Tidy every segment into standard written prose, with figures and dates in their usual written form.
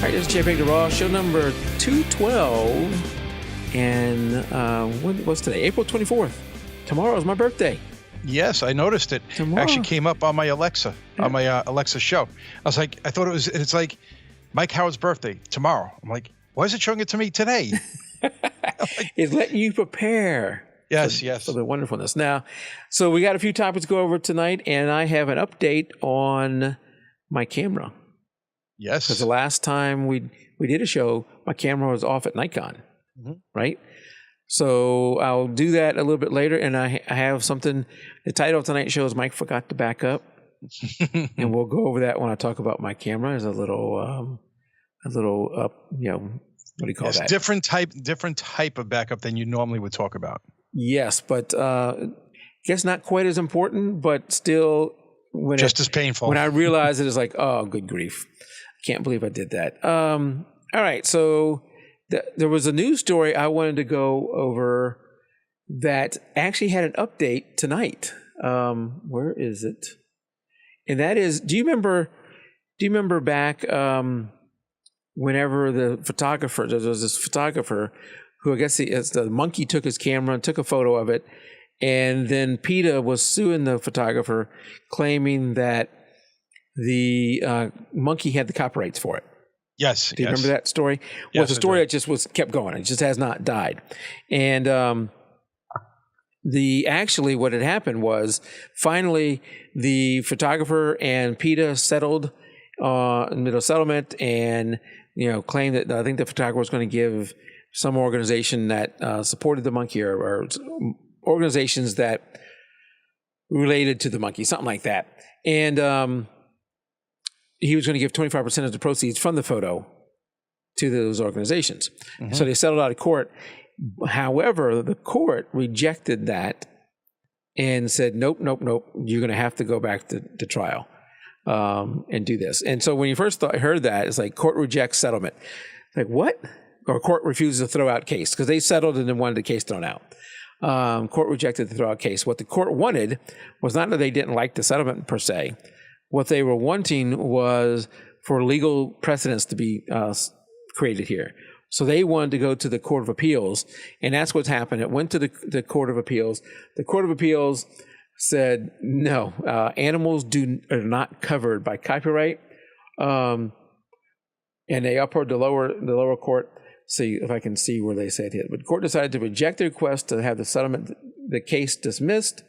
All right, this is Jay Raw, show number 212. And what's today? April 24th. Tomorrow is my birthday. Yes, I noticed it. Tomorrow. Actually came up on my Alexa, on my Alexa show. I was like, I thought it's like Mike Howard's birthday tomorrow. I'm like, why is it showing it to me today? It's letting you prepare. Yes. For the wonderfulness. Now, so we got a few topics to go over tonight, and I have an update on my camera. Yes. Because the last time we did a show, my camera was off at Nikon, right? So I'll do that a little bit later, and I have something. The title of tonight's show is Mike Forgot to Back Up, and we'll go over that when I talk about my camera as a little what do you call that? Different type of backup than you normally would talk about. Yes, but I guess not quite as important, but still just as painful. When I realize it, it's like, oh, good grief. Can't believe I did that. All right, so there was a news story I wanted to go over that actually had an update tonight. Where is it? And that is, do you remember back whenever there was this photographer who I guess the monkey took his camera and took a photo of it, and then PETA was suing the photographer, claiming that the monkey had the copyrights for it. Yes. Do you remember that story? Well, it's a story that just kept going. It just has not died. And what had happened was finally the photographer and PETA settled in middle settlement, and claimed that I think the photographer was going to give some organization that supported the monkey or organizations that related to the monkey, something like that. And he was going to give 25% of the proceeds from the photo to those organizations. So they settled out of court. However, the court rejected that and said, nope, you're going to have to go back to trial and do this. And so when you first heard that, it's like court rejects settlement. Like, what? Or court refuses to throw out case because they settled and then wanted the case thrown out. Court rejected the throw out case. What the court wanted was not that they didn't like the settlement per se. What they were wanting was for legal precedents to be created here. So they wanted to go to the Court of Appeals, and that's what's happened. It went to the Court of Appeals. The Court of Appeals said, no, animals are not covered by copyright, and they upheld the lower court. See if I can see where they said it. But the court decided to reject the request to have the case dismissed.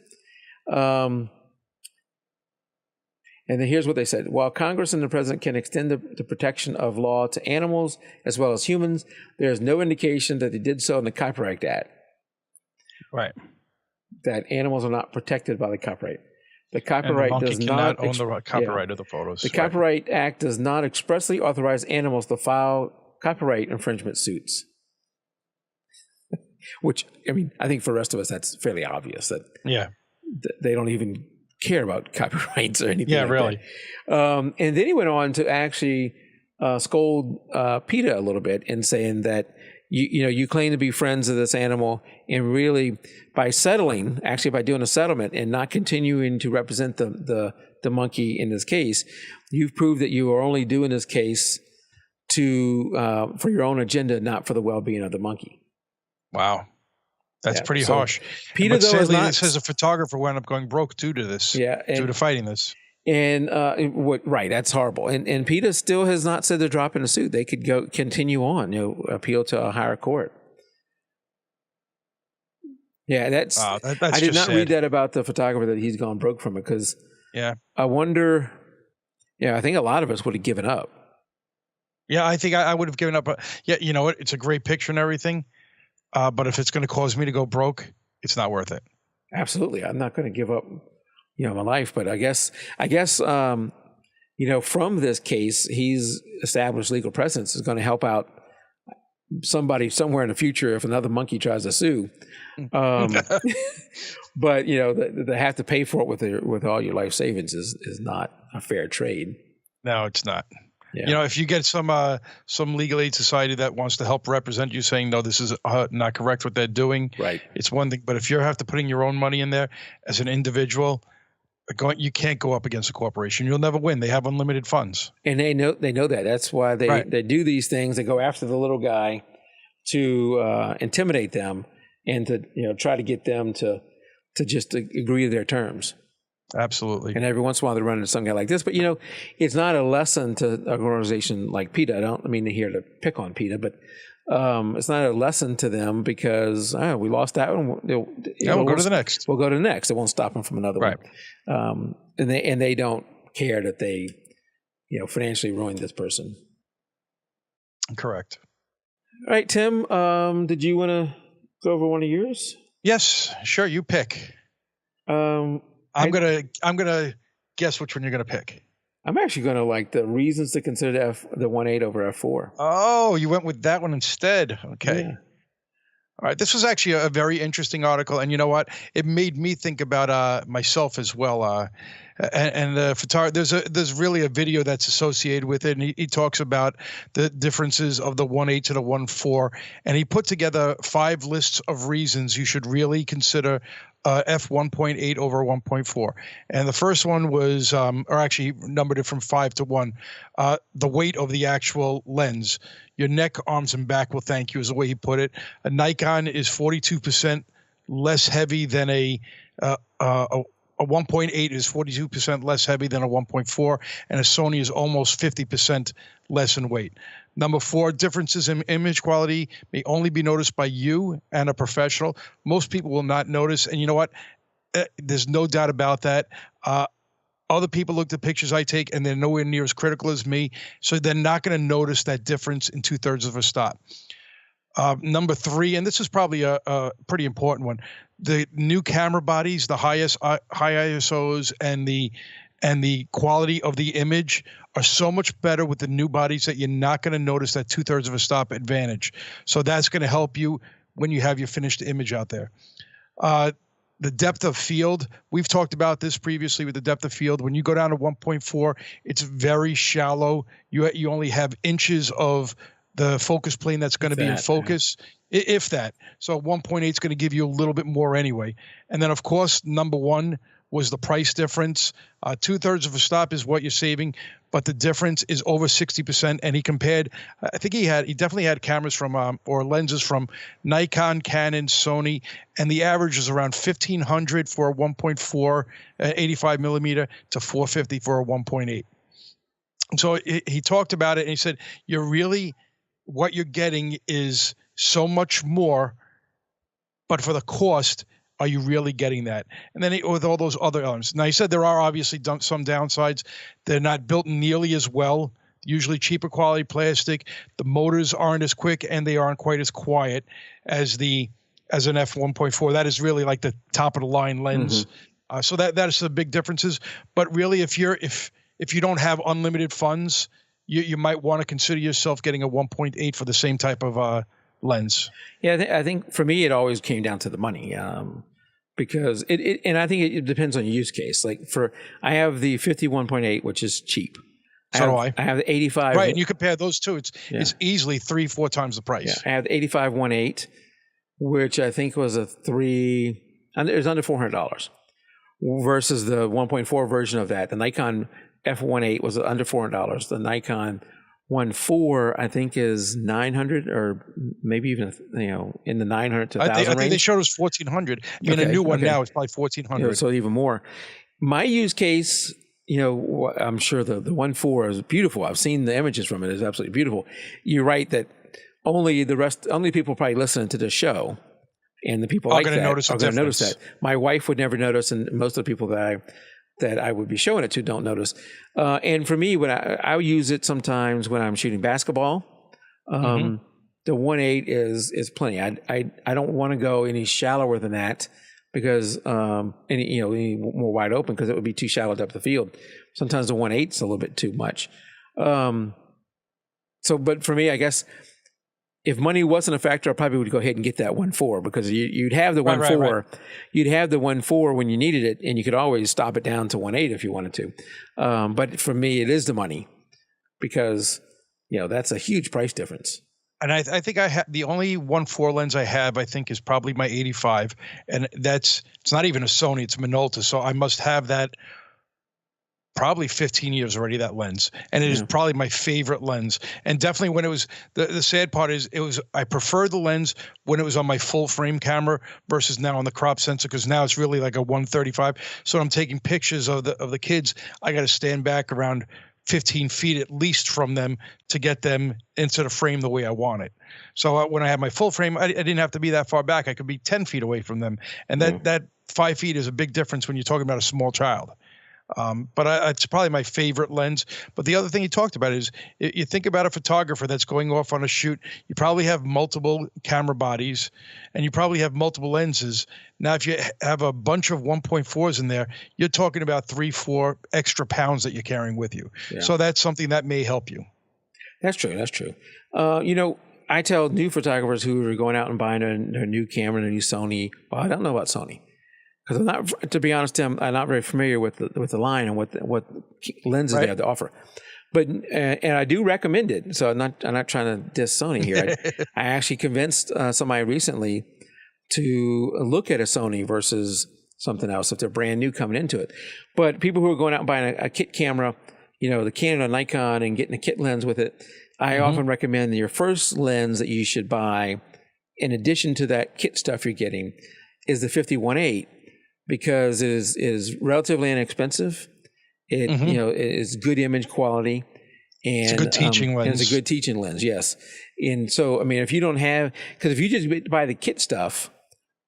And then here's what they said. While Congress and the president can extend the protection of law to animals as well as humans, there is no indication that they did so in the Copyright Act. Right. That animals are not protected by the copyright. The copyright does not own the copyright of the photos. The Copyright Act does not expressly authorize animals to file copyright infringement suits. Which, I think for the rest of us, that's fairly obvious that they don't even care about copyrights or anything. Yeah, like really. And then he went on to actually scold PETA a little bit in saying that you claim to be friends of this animal, and really by doing a settlement and not continuing to represent the monkey in this case, you've proved that you are only doing this case for your own agenda, not for the well-being of the monkey. Wow. That's pretty harsh. PETA, though, sadly, it says a photographer wound up going broke due to this, due to fighting this. And that's horrible. And PETA still has not said they're dropping the suit. They could continue on, appeal to a higher court. Yeah, that's I did not read that about the photographer that he's gone broke from it, because I wonder. Yeah, I think a lot of us would have given up. Yeah, I think I would have given up. You know what? It's a great picture and everything. But if it's going to cause me to go broke, it's not worth it. Absolutely. I'm not going to give up, my life. But I guess, from this case, he's established legal precedence is going to help out somebody somewhere in the future if another monkey tries to sue. But, they have to pay for it with all your life savings is not a fair trade. No, it's not. Yeah. If you get some legal aid society that wants to help represent you, saying no, this is not correct what they're doing, right? It's one thing, but if you have to put in your own money in there as an individual, You can't go up against a corporation. You'll never win. They have unlimited funds. And they know that. That's why they do these things. They go after the little guy to intimidate them and to try to get them to just agree to their terms. Absolutely. And every once in a while they run into some guy like this. But it's not a lesson to an organization like PETA. I don't mean to here to pick on PETA, but it's not a lesson to them because we lost that one. We'll go to the next. We'll go to the next. It won't stop them from another one. And they don't care that they financially ruined this person. Correct. All right, Tim. Did you want to go over one of yours? Yes, sure. You pick. I'm gonna guess which one you're gonna pick. I'm actually gonna like the reasons to consider the 1.8 over f4. Oh, you went with that one instead. Okay. Yeah. All right. This was actually a very interesting article, and you know what? It made me think about myself as well. And the photographer, there's really a video that's associated with it, and he talks about the differences of the 1.8 to the 1.4, and he put together 5 lists of reasons you should really consider f1.8 over 1.4. And the first one was, or actually numbered it from 5 to 1, the weight of the actual lens. Your neck, arms, and back will thank you is the way he put it. A Nikon is 42% less heavy than a 1.8 is 42% less heavy than a 1.4, and a Sony is almost 50% less in weight. Number 4, differences in image quality may only be noticed by you and a professional. Most people will not notice, and you know what? There's no doubt about that. Other people look at pictures I take, and they're nowhere near as critical as me, so they're not going to notice that difference in 2/3 of a stop. Number 3, and this is probably a pretty important one, the new camera bodies, the high ISOs, and the quality of the image are so much better with the new bodies that you're not going to notice that 2/3 of a stop advantage. So that's going to help you when you have your finished image out there. The depth of field, we've talked about this previously with the depth of field. When you go down to 1.4, it's very shallow. You only have inches of the focus plane that's going to be in focus, if that. So 1.8 is going to give you a little bit more anyway. And then, of course, number 1 was the price difference. 2/3 of a stop is what you're saving, but the difference is over 60%. And he compared, I think he definitely had cameras from, or lenses from Nikon, Canon, Sony, and the average is around $1,500 for a 1.4 85 millimeter to $450 for a 1.8. And so he talked about it, and he said, what you're getting is so much more, but for the cost, are you really getting that? And then with all those other elements. Now, he said there are obviously some downsides. They're not built nearly as well, usually cheaper quality plastic. The motors aren't as quick, and they aren't quite as quiet as an f1.4. That is really like the top of the line lens. Mm-hmm. So that is the big differences. But really, if you don't have unlimited funds, you might want to consider yourself getting a 1.8 for the same type of lens. Yeah, I think for me it always came down to the money, because and I think it depends on your use case. Like I have the 51.8, which is cheap. So do I. I have the 85. Right, and you compare those two, it's easily 3-4 times the price. Yeah, I have the 85 1.8, which I think was it was under $400, versus the 1.4 version of that. The Nikon f1.8 was under $400. The Nikon 1.4 I think is $900, or maybe even in the $900 to $1,000 range. I think they showed us $1,400. I mean, a new one now is probably $1,400. So even more. My use case, I'm sure the 1.4 is beautiful. I've seen the images from it. It's absolutely beautiful. You're right that only people probably listening to this show, and the people are going to notice that. My wife would never notice, and most of the people that I would be showing it to don't notice. And for me, when I use it sometimes when I'm shooting basketball, the 1.8 is plenty. I don't want to go any shallower than that, because any more wide open, because it would be too shallow depth of field. Sometimes the 1.8 is a little bit too much. But for me, I guess if money wasn't a factor, I probably would go ahead and get that 1.4, because you'd have the 1.4. Right. You'd have the 1.4 when you needed it, and you could always stop it down to 1.8 if you wanted to. But for me, it is the money, because that's a huge price difference. And I think I have the only 1.4 lens I have, I think, is probably my 85. And it's not even a Sony, it's Minolta. So I must have that probably 15 years already, that lens. And it is probably my favorite lens. And definitely when it was, the sad part is I prefer the lens when it was on my full frame camera versus now on the crop sensor, because now it's really like a 135. So when I'm taking pictures of the kids, I got to stand back around 15 feet at least from them to get them into the frame the way I want it. So when I have my full frame, I didn't have to be that far back. I could be 10 feet away from them. And that 5 feet is a big difference when you're talking about a small child. But it's probably my favorite lens. But the other thing you talked about is you think about a photographer that's going off on a shoot. You probably have multiple camera bodies and you probably have multiple lenses. Now, if you have a bunch of 1.4s in there, you're talking about 3-4 extra pounds that you're carrying with you. Yeah. So that's something that may help you. That's true. That's true. I tell new photographers who are going out and buying their new camera, their new Sony. Well, I don't know about Sony. Because I'm not, to be honest, Tim, I'm not very familiar with the line and what lenses they have to offer. But and I do recommend it. So I'm not trying to diss Sony here. I actually convinced somebody recently to look at a Sony versus something else if they're brand new coming into it. But people who are going out and buying a kit camera, the Canon or Nikon, and getting a kit lens with it, I often recommend that your first lens that you should buy, in addition to that kit stuff you're getting, is the 51.8. Because it is relatively inexpensive. It it is good image quality, and it's a good teaching lens. It's a good teaching lens, yes. And so, I mean, if you don't have, because if you just buy the kit stuff,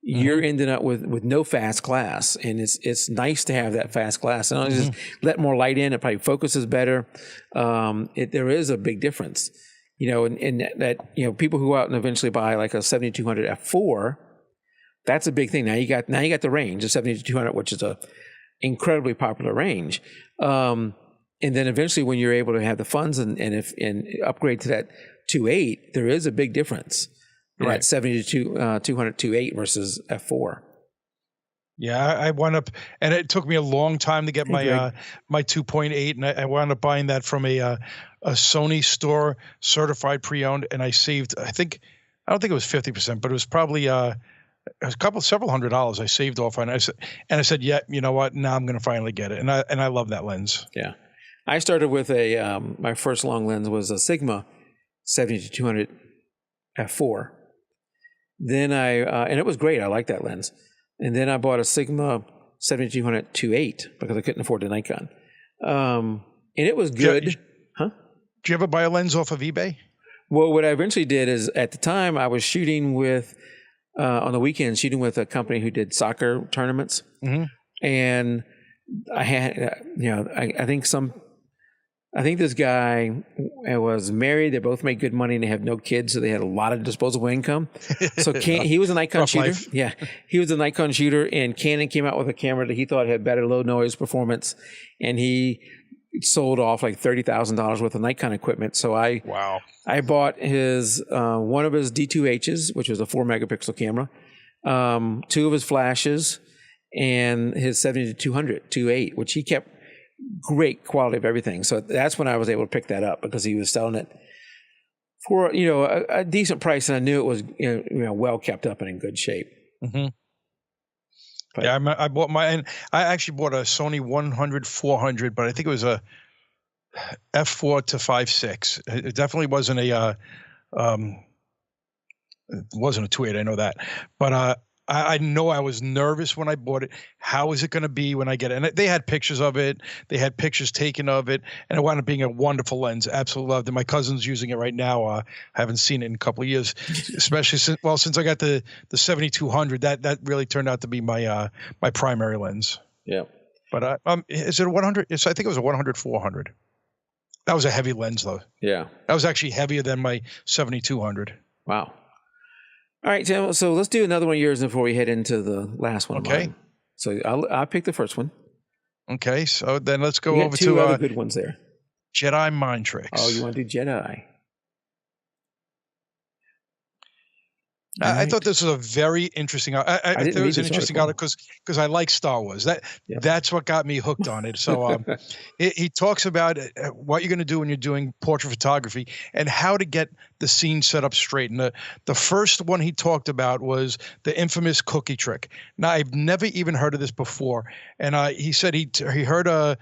you're ending up with no fast glass, and it's nice to have that fast glass. And just let more light in, it probably focuses better. There is a big difference, in that people who go out and eventually buy like a 7200 f4. That's a big thing. Now you got the range of 70 to 200, which is a incredibly popular range. And then eventually, when you're able to have the funds and upgrade to that 2.8, there is a big difference. Right, that 70 to 200 2.8 versus f4. Yeah, I wound up, and it took me a long time to get my 2.8, and I wound up buying that from a Sony store, certified pre-owned, and I saved. I don't think it was 50%, but it was probably several $100s I saved off on. I said, yeah, you know what? Now I'm going to finally get it. And I love that lens. Yeah. I started with my first long lens was a Sigma 70 to 200 f4. Then and it was great. I liked that lens. And then I bought a Sigma 70 to 200 2.8 because I couldn't afford the Nikon. And it was good. Did you ever buy a lens off of eBay? Well, what I eventually did is, at the time I was shooting with, on the weekends, shooting with a company who did soccer tournaments. And I had, I think this guy was married. They both made good money and they have no kids. So they had a lot of disposable income. So he was a Nikon shooter. Life. Yeah. He was a Nikon shooter, and Canon came out with a camera that he thought had better low noise performance. And he sold off like $30,000 worth of Nikon equipment. So I bought his one of his D2Hs, which was a 4 megapixel camera, 2 of his flashes, and his 70 to 200 2.8, which he kept great quality of everything. So that's when I was able to pick that up, because he was selling it for a decent price, and I knew it was well kept up and in good shape. But, yeah, I bought I actually bought a Sony 100-400, but I think it was a f4 to 5.6. It definitely wasn't a it wasn't a 2.8. I know that, but I know I was nervous when I bought it. How is it going to be when I get it? And they had pictures of it. They had pictures taken of it, and it wound up being a wonderful lens. Absolutely loved it. My cousin's using it right now. I haven't seen it in a couple of years, especially since I got the 7200. That really turned out to be my my primary lens. Yeah. But is it a 100? I think it was a 100-400. That was a heavy lens, though. Yeah. That was actually heavier than my 7200. Wow. All right, Tim. So let's do another one of yours before we head into the last one. Okay. So I'll pick the first one. Okay. So then let's go over to two other good ones there. Jedi Mind tricks. Oh, you want to do Jedi? All I right. thought this was a very interesting. I I thought didn't it read was an this interesting article. article because I like Star Wars. Yep. That's what got me hooked on it. So he talks about what you're going to do when you're doing portrait photography and how to get the scene set up straight. And the first one he talked about was the infamous cookie trick. Now I've never even heard of this before, and he said he heard a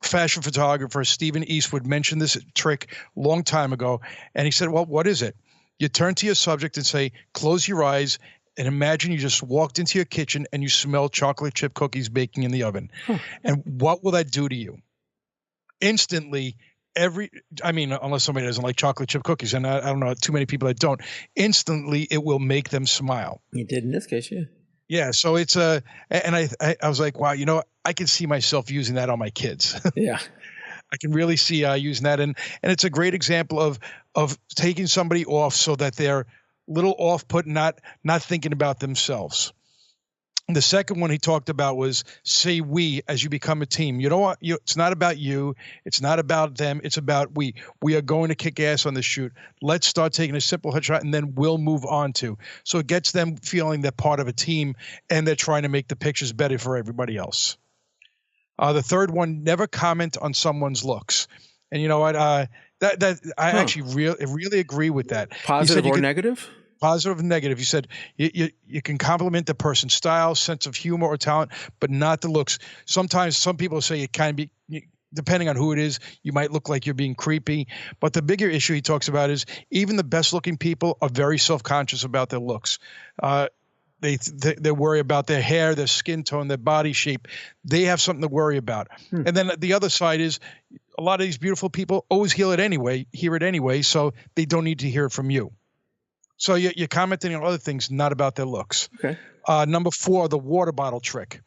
fashion photographer, Stephen Eastwood, mentioned this trick a long time ago. And he said, well, what is it? You turn to your subject and say, close your eyes and imagine you just walked into your kitchen and you smell chocolate chip cookies baking in the oven. Huh. And what will that do to you? Instantly, unless somebody doesn't like chocolate chip cookies, and I don't know too many people that don't, instantly it will make them smile. You did in this case, yeah. Yeah, so it's and I was like, wow, I can see myself using that on my kids. Yeah. I can really see using that, and it's a great example of taking somebody off so that they're little off put, not thinking about themselves. The second one he talked about was say we as you become a team. You don't want you. It's not about you. It's not about them. It's about we. We are going to kick ass on the shoot. Let's start taking a simple headshot and then we'll move on to. So it gets them feeling they're part of a team and they're trying to make the pictures better for everybody else. The third one, never comment on someone's looks. And you know what? I actually really agree with that. Positive or negative? Positive and negative. You said you can compliment the person's style, sense of humor, or talent, but not the looks. Sometimes some people say it can be, depending on who it is, you might look like you're being creepy. But the bigger issue he talks about is even the best looking people are very self-conscious about their looks. They worry about their hair, their skin tone, their body shape. They have something to worry about. And then the other side is a lot of these beautiful people always hear it anyway, so they don't need to hear it from you. So you're commenting on other things, not about their looks. Okay. Number 4, the water bottle trick.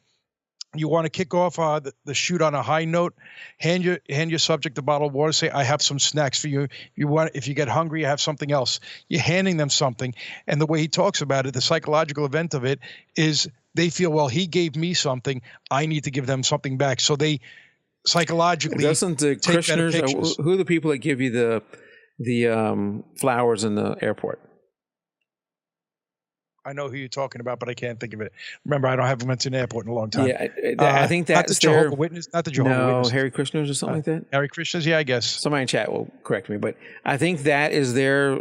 You want to kick off the shoot on a high note. Hand your subject a bottle of water. Say, "I have some snacks for you. If you get hungry, you have something else." You're handing them something, and the way he talks about it, the psychological event of it is they feel, well, he gave me something. I need to give them something back. So they psychologically doesn't the take better Krishners, pictures. who are the people that give you the flowers in the airport? I know who you're talking about, but I can't think of it. Remember, I don't have went to an airport in a long time. Yeah, I think that's not the Jehovah's Witness, not the Jehovah's Witness. Hare Krishnas or something like that. Hare Krishnas, yeah, I guess. Somebody in chat will correct me, but I think that is their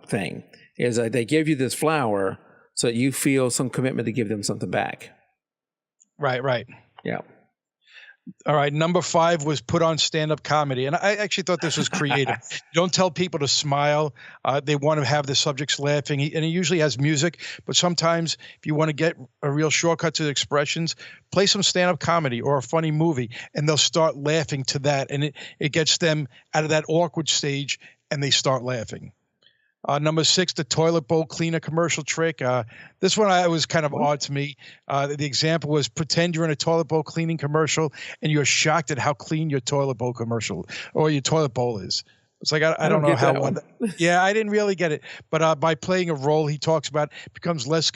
thing. Is that they give you this flower so that you feel some commitment to give them something back. Right. Yeah. All right. Number 5 was put on stand-up comedy. And I actually thought this was creative. Don't tell people to smile. They want to have the subjects laughing. And he usually has music. But sometimes if you want to get a real shortcut to the expressions, play some stand-up comedy or a funny movie. And they'll start laughing to that. And it gets them out of that awkward stage and they start laughing. Number 6, the toilet bowl cleaner commercial trick. This one was kind of odd to me. The example was pretend you're in a toilet bowl cleaning commercial and you're shocked at how clean your toilet bowl commercial or your toilet bowl is. It's like, I don't know how one. Yeah, I didn't really get it. But by playing a role, he talks about becomes less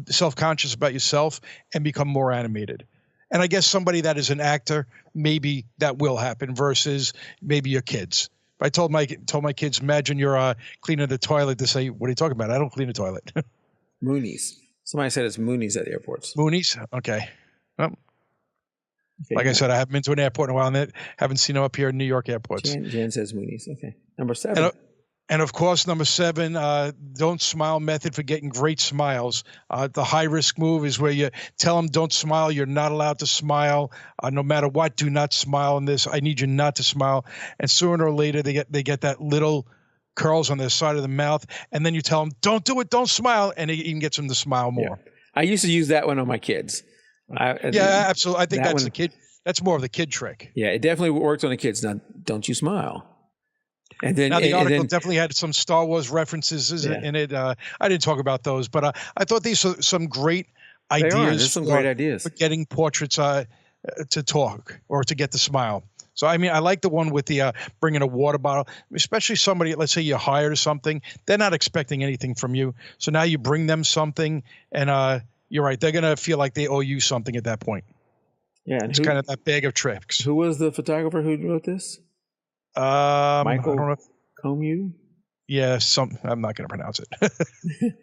self-conscious about yourself and become more animated. And I guess somebody that is an actor, maybe that will happen versus maybe your kids. I told my kids, imagine you're cleaning the toilet. To say, what are you talking about? I don't clean the toilet. Moonies. Somebody said it's Moonies at airports. Moonies? Okay. Well, like I said, I haven't been to an airport in a while and haven't seen them up here in New York airports. Jan says Moonies. Okay. Number 7. And of course, number 7, don't smile method for getting great smiles. The high risk move is where you tell them don't smile. You're not allowed to smile. No matter what, do not smile in this. I need you not to smile. And sooner or later, they get that little curls on the side of the mouth. And then you tell them, don't do it, don't smile. And it even gets them to smile more. Yeah. I used to use that one on my kids. Yeah, absolutely. I think that's the kid. That's more of the kid trick. Yeah, it definitely works on the kids. Now, don't you smile. And then now the article definitely had some Star Wars references in it. I didn't talk about those, but I thought these are some great ideas. There's some great ideas for getting portraits to talk or to get the smile. So I mean, I like the one with the bringing a water bottle, especially somebody. Let's say you hired or something. They're not expecting anything from you, so now you bring them something, and you're right. They're gonna feel like they owe you something at that point. Yeah, it's kind of that bag of tricks. Who was the photographer who wrote this? Michael Comue? Yeah, I'm not going to pronounce it.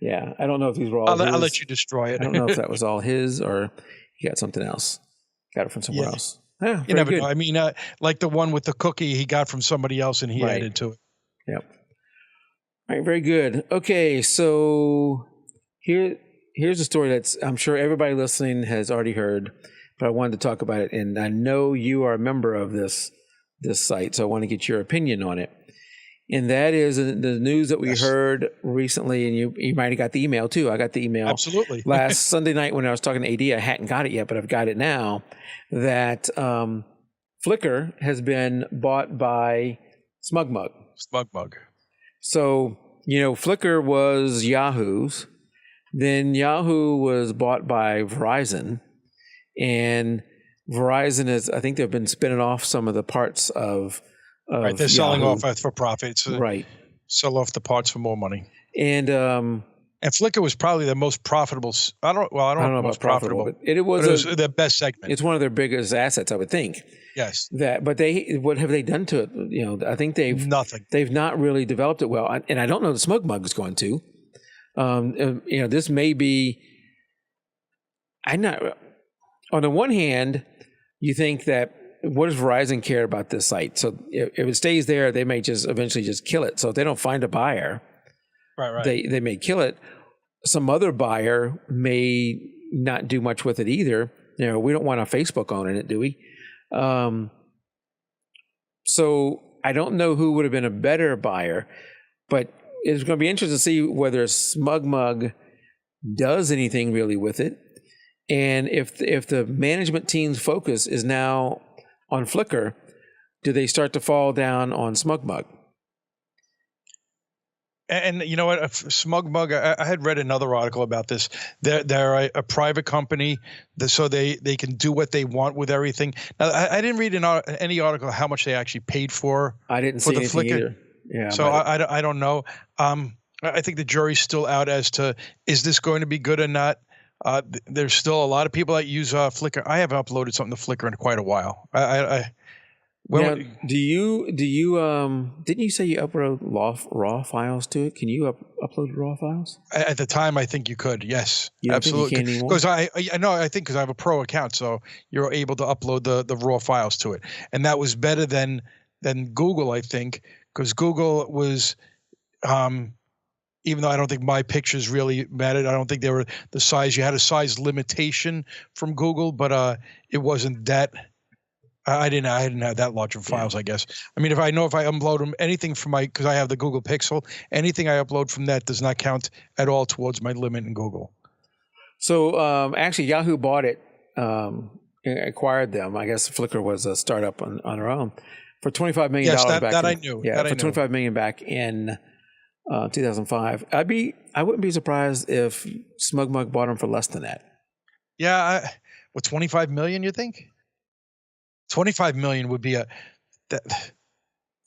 Yeah, I don't know if these were all I'll his. let you destroy it. I don't know if that was all his or he got something else. Got it from somewhere Yeah, else. Yeah, you very never good. know. I mean, like the one with the cookie he got from somebody else and he Right. added to it. Yep. All right, very good. Okay, so here's a story that's I'm sure everybody listening has already heard, but I wanted to talk about it, and I know you are a member of this site, so I want to get your opinion on it. And that is the news that we heard recently, and you might have got the email too. I got the email Absolutely. last Sunday night when I was talking to AD. I hadn't got it yet, but I've got it now. That Flickr has been bought by Smugmug. Smugmug. So Flickr was Yahoo's. Then Yahoo was bought by Verizon, and Verizon is. I think they've been spinning off some of the parts of. Right, they're selling Yahoo. off for profits. Right. Sell off the parts for more money. And Flickr was probably the most profitable. I don't know about most profitable, but it was the best segment. It's one of their biggest assets, I would think. Yes. But what have they done to it? I think nothing. They've not really developed it well, and I don't know the Smugmug is going to. This may be. I'm not. On the one hand, you think that. What does Verizon care about this site? So if it stays there, they may just eventually just kill it. So if they don't find a buyer, right, they may kill it. Some other buyer may not do much with it either. We don't want a Facebook owning it, do we? So I don't know who would have been a better buyer, but it's going to be interesting to see whether Smugmug does anything really with it, and if the management team's focus is now on Flickr, do they start to fall down on Smugmug? And you know what, Smugmug, I had read another article about this. They're a private company, so they can do what they want with everything. Now, I didn't read any article how much they actually paid for. I didn't see anything either. Yeah. So I don't know. I think the jury's still out as to is this going to be good or not. There's still a lot of people that use Flickr. I haven't uploaded something to Flickr in quite a while. Now, do you didn't you say you upload raw files to it? Can you upload raw files? At the time, I think you could. Yes, you don't absolutely. Think you can anymore? Because I know, I think because I have a pro account, so you're able to upload the raw files to it, and that was better than Google, I think, because Google was. Even though I don't think my pictures really mattered, I don't think they were the size. You had a size limitation from Google, but it wasn't that. I didn't have that large of files, I guess. I mean, if I upload them, anything from because I have the Google Pixel, anything I upload from that does not count at all towards my limit in Google. So actually, Yahoo bought it, acquired them. I guess Flickr was a startup on their own for $25 million. Yes, back that I knew. Yeah, for $25 million back in 2005. I wouldn't be surprised if Smugmug bought them for less than that. Yeah, what, 25 million? You think? 25 million would be I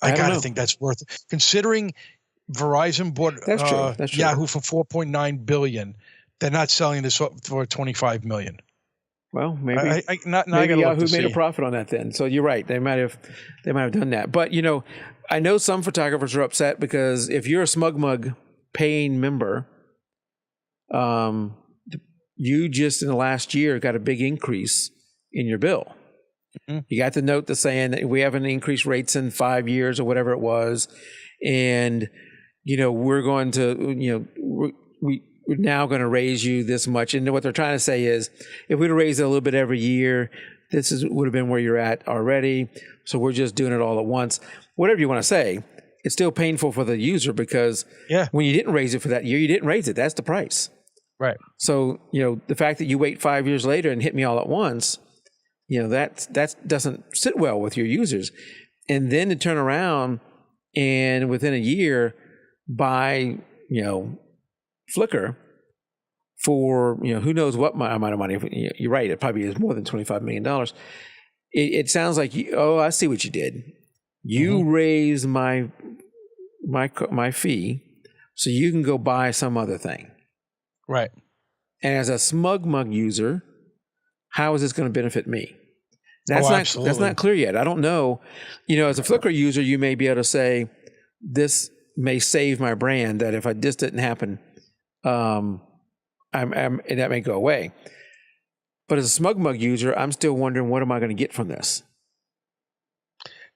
gotta think that's worth it. Considering Verizon bought that's true. Yahoo for 4.9 billion. They're not selling this for 25 million. Well, maybe maybe Yahoo made a profit on that then. So you're right. They might have done that. But I know some photographers are upset because if you're a Smugmug paying member, you just in the last year got a big increase in your bill. Mm-hmm. You got the note that's saying that we haven't increased rates in 5 years or whatever it was, and we're going to we're now going to raise you this much. And what they're trying to say is, if we'd have raised it a little bit every year, would have been where you're at already. So we're just doing it all at once. Whatever you want to say, it's still painful for the user because when you didn't raise it for that year, you didn't raise it. That's the price. Right. So, the fact that you wait 5 years later and hit me all at once, that doesn't sit well with your users. And then to turn around and within a year buy, Flickr for, who knows what amount of money. You're right. It probably is more than $25 million. It sounds like, I see what you did. You raised my fee so you can go buy some other thing. Right. And as a Smugmug user, how is this going to benefit me? That's not clear yet. I don't know. As a Flickr user, you may be able to say, this may save my brand. That if this didn't happen, that may go away. But as a Smugmug user, I'm still wondering, what am I going to get from this?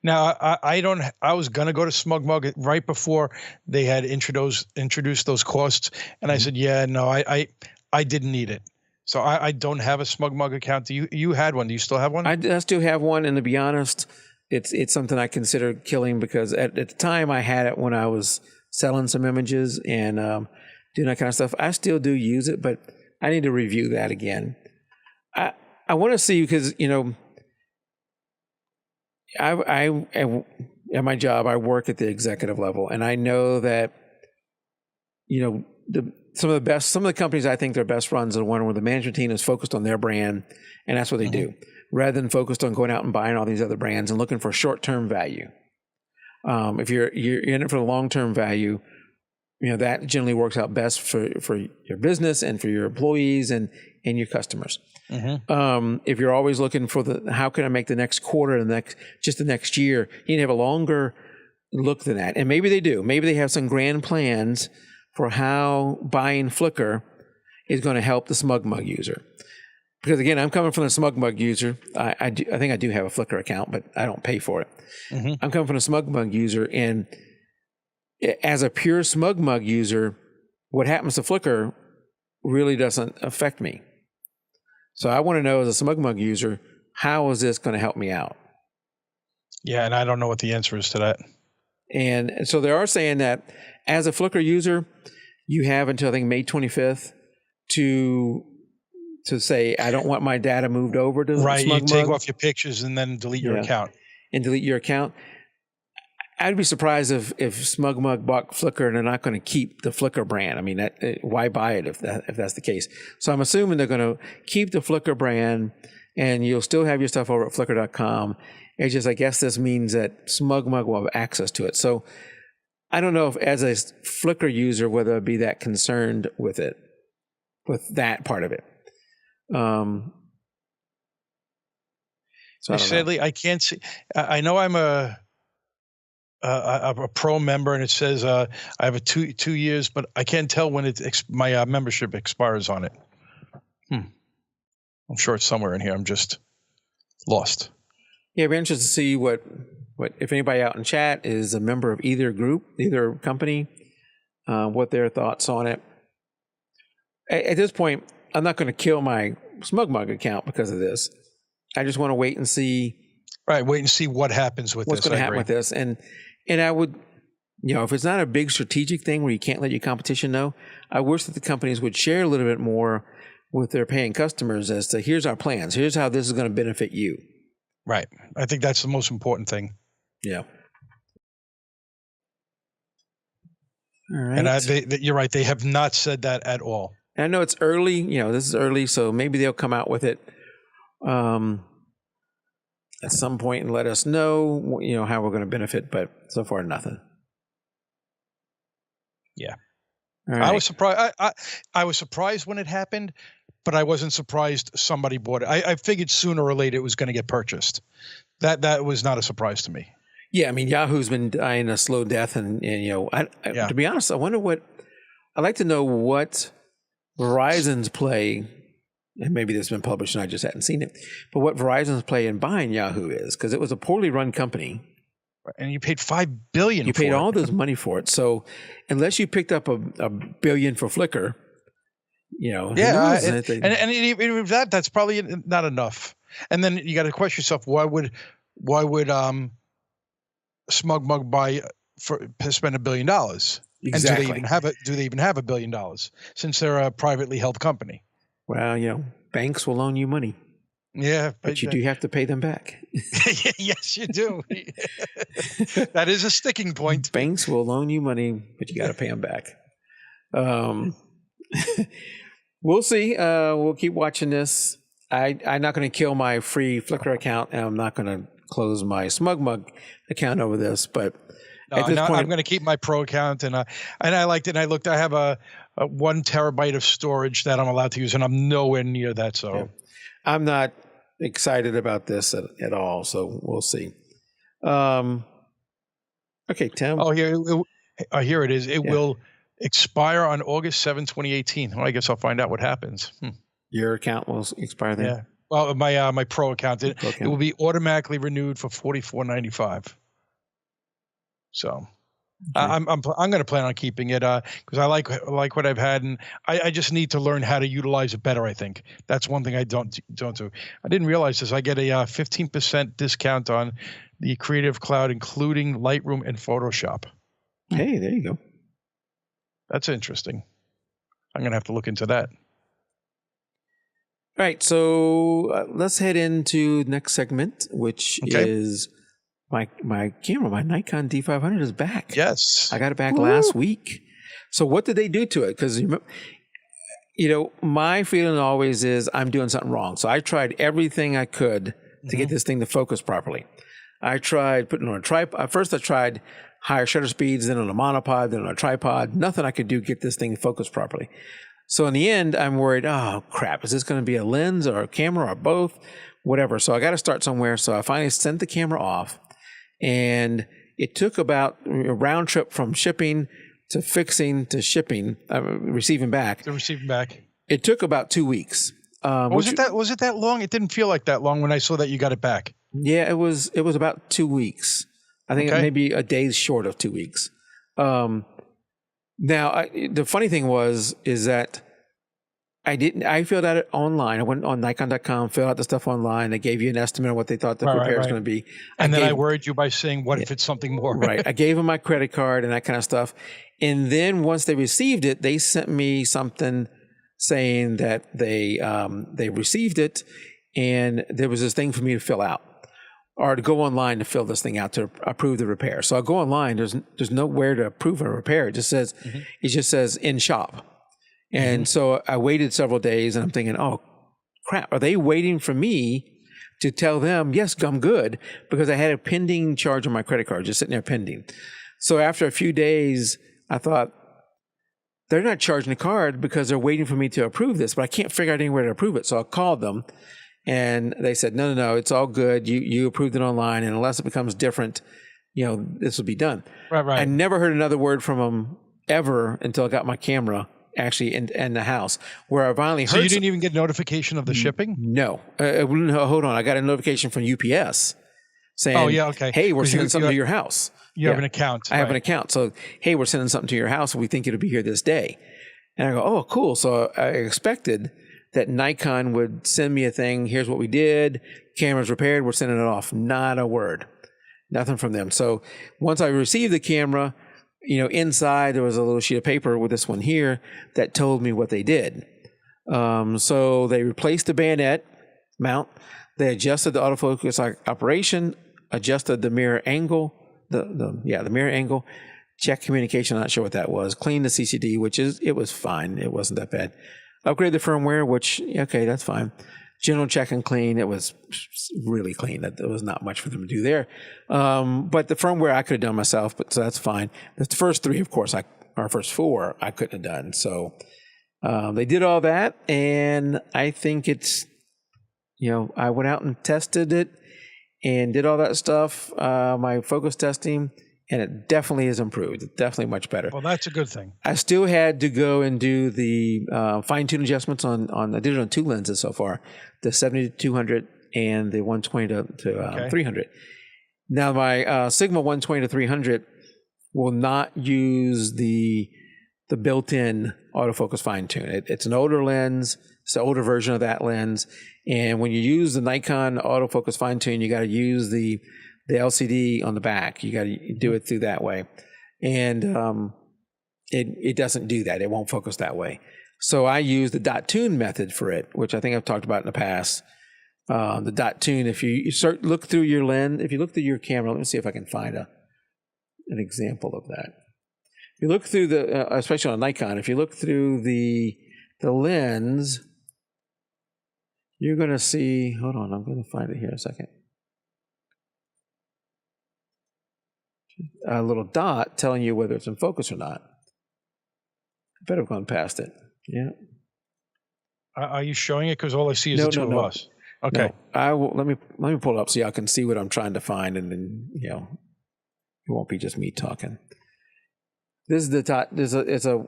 Now, I was going to go to Smugmug right before they had introduced those costs. And I said, yeah, no, I didn't need it. So I don't have a Smugmug account. You had one. Do you still have one? I still have one. And to be honest, it's something I consider killing, because at the time I had it when I was selling some images and doing that kind of stuff. I still do use it, but I need to review that again. I want to see, because, I at my job, I work at the executive level, and I know that, some of the companies I think their best runs are the one where the management team is focused on their brand, and that's what they do, rather than focused on going out and buying all these other brands and looking for short-term value. If you're in it for the long-term value, that generally works out best for your business and for your employees and your customers. If you're always looking for how can I make the next quarter, the next year, you need to have a longer look than that. And maybe they do. Maybe they have some grand plans for how buying Flickr is going to help the Smugmug user. Because again, I'm coming from the Smugmug user. I think I do have a Flickr account, but I don't pay for it. I'm coming from a Smugmug user, and as a pure Smugmug user, what happens to Flickr really doesn't affect me. So I want to know, as a Smugmug user, how is this going to help me out? Yeah, and I don't know what the answer is to that. And so they are saying that as a Flickr user, you have until I think May 25th to say, I don't want my data moved over to Smugmug. You take off your pictures and then delete your account. And delete your account. I'd be surprised if Smugmug bought Flickr and they're not going to keep the Flickr brand. I mean, why buy it if that's the case? So I'm assuming they're going to keep the Flickr brand, and you'll still have your stuff over at flickr.com. It's just, I guess this means that Smugmug will have access to it. So I don't know if, as a Flickr user, whether I'd be that concerned with that part of it. So sadly, I can't see. I know I'm a pro member, and it says I have a two years, but I can't tell when my membership expires on it. I'm sure it's somewhere in here. I'm just lost. Yeah, it'd be interesting to see what if anybody out in chat is a member of either group, either company, what their thoughts on it. At this point, I'm not going to kill my Smugmug account because of this. I just want to wait and see. Right, wait and see what happens with what's this. going to happen with this, and I would, if it's not a big strategic thing where you can't let your competition know, I wish that the companies would share a little bit more with their paying customers as to, here's our plans, here's how this is going to benefit you. Right, I think that's the most important thing. Yeah. All right. And you're right. They have not said that at all. And I know it's early. This is early, so maybe they'll come out with it at some point and let us know, how we're going to benefit. But so far, nothing. Yeah. Right. I was surprised. I was surprised when it happened, but I wasn't surprised somebody bought it. I figured sooner or later it was going to get purchased. That was not a surprise to me. Yeah, I mean, Yahoo's been dying a slow death, and to be honest, I wonder I'd like to know what Verizon's play, and maybe this has been published and I just hadn't seen it, but what Verizon's play in buying Yahoo is, because it was a poorly run company. And you paid $5 billion. You paid all this money for it. So unless you picked up a billion for Flickr, yeah, and even that's probably not enough. And then you got to question yourself: why would Smugmug spend $1 billion? Exactly. And do they even have $1 billion since they're a privately held company? Well, banks will loan you money. Yeah, but you do have to pay them back. Yes, you do. That is a sticking point. Banks will loan you money, but you got to pay them back. We'll see. We'll keep watching this. I'm not going to kill my free Flickr account, and I'm not going to close my Smugmug account over this. But at this point, I'm going to keep my pro account, and I liked it. And I looked. I have a 1 terabyte of storage that I'm allowed to use, and I'm nowhere near that. So yeah. I'm not excited about this at all. So we'll see. Okay, Tim. Oh, here Here it is. It will expire on August 7, 2018. Well, I guess I'll find out what happens. Your account will expire then? Yeah. Well, my pro account, it will be automatically renewed for $44.95. So I'm going to plan on keeping it because I like what I've had, and I just need to learn how to utilize it better. I think that's one thing I don't do. I didn't realize this. I get a 15% discount on the Creative Cloud, including Lightroom and Photoshop. Hey, there you go. That's interesting. I'm going to have to look into that. All right, so let's head into the next segment, which is my camera. My Nikon D500 is back. Yes. I got it back last week. So what did they do to it? Because, my feeling always is I'm doing something wrong. So I tried everything I could to get this thing to focus properly. I tried putting it on a tripod. First, I tried higher shutter speeds, then on a monopod, then on a tripod. Nothing I could do to get this thing focused properly. So in the end, I'm worried, oh, crap, is this going to be a lens or a camera or both? Whatever. So I got to start somewhere. So I finally sent the camera off, and it took about a round trip from shipping to fixing to shipping, receiving back. To receiving back. It took about 2 weeks. Was it that long? It didn't feel like that long when I saw that you got it back. Yeah, it was about 2 weeks. I think it may be a day short of 2 weeks. Now, the funny thing is that I filled out it online. I went on Nikon.com, filled out the stuff online. They gave you an estimate of what they thought the repair was going to be. And then I worried you by saying, what if it's something more? Right. I gave them my credit card and that kind of stuff. And then once they received it, they sent me something saying that they received it, and there was this thing for me to fill out, or to go online to fill this thing out to approve the repair. So I go online. There's nowhere to approve a repair. It just says in shop. And so I waited several days, and I'm thinking, oh crap, are they waiting for me to tell them, yes, I'm good, because I had a pending charge on my credit card just sitting there pending. So after a few days, I thought, they're not charging the card because they're waiting for me to approve this, but I can't figure out anywhere to approve it. So I called them, and they said, no, it's all good. You approved it online, and unless it becomes different, this will be done. Right. I never heard another word from them ever until I got my camera actually in the house, where I finally heard. So you didn't even get notification of the shipping? No. Hold on. I got a notification from UPS saying, oh, yeah, okay. Hey, we're sending something to your house. You have an account. I have an account. So, hey, we're sending something to your house, and we think it'll be here this day. And I go, oh, cool. So I expected that Nikon would send me a thing. Here's what we did. Camera's repaired. We're sending it off. Not a word. Nothing from them. So once I received the camera, inside there was a little sheet of paper with this one here that told me what they did. So they replaced the bayonet mount. They adjusted the autofocus operation, adjusted the mirror angle, the mirror angle, check communication. I'm not sure what that was. Cleaned the CCD, it was fine. It wasn't that bad. Upgraded the firmware, which, okay, that's fine. General check and clean. It was really clean. There was not much for them to do there. But the firmware I could have done myself, so that's fine. The first three, of course, first four, I couldn't have done. So they did all that, and I think it's, I went out and tested it and did all that stuff, my focus testing, and it definitely is improved. It's definitely much better. Well, that's a good thing. I still had to go and do the fine-tune adjustments on I did it on two lenses so far, the 70 to 200 and the 120 to 300. Now, my Sigma 120 to 300 will not use the built-in autofocus fine-tune. It's an older lens. It's an older version of that lens. And when you use the Nikon autofocus fine-tune, you got to use the LCD on the back. You got to do it through that way. And it doesn't do that. It won't focus that way. So I use the dot tune method for it, which I think I've talked about in the past. The dot tune, if you look through your lens, if you look through your camera, let me see if I can find an example of that. If you look through especially on Nikon, if you look through the lens, you're going to see, hold on, I'm going to find it here in a second. A little dot telling you whether it's in focus or not. I better have gone past it. Yeah. Are you showing it? Because all I see is the two of us. Okay. No. I will. Let me pull it up so y'all can see what I'm trying to find, and then it won't be just me talking. This is the top. It's a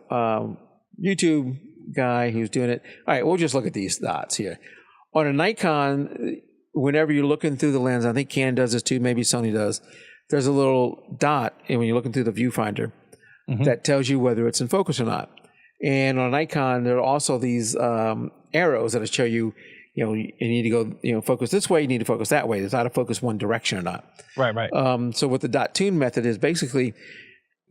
YouTube guy who's doing it. All right, we'll just look at these dots here. On a Nikon, whenever you're looking through the lens, I think Canon does this too, maybe Sony does, there's a little dot, and when you're looking through the viewfinder, that tells you whether it's in focus or not. And on a Nikon, there are also these arrows that show you, you need to go, focus this way, you need to focus that way. It's out of focus one direction or not. Right. So what the dot tune method is, basically,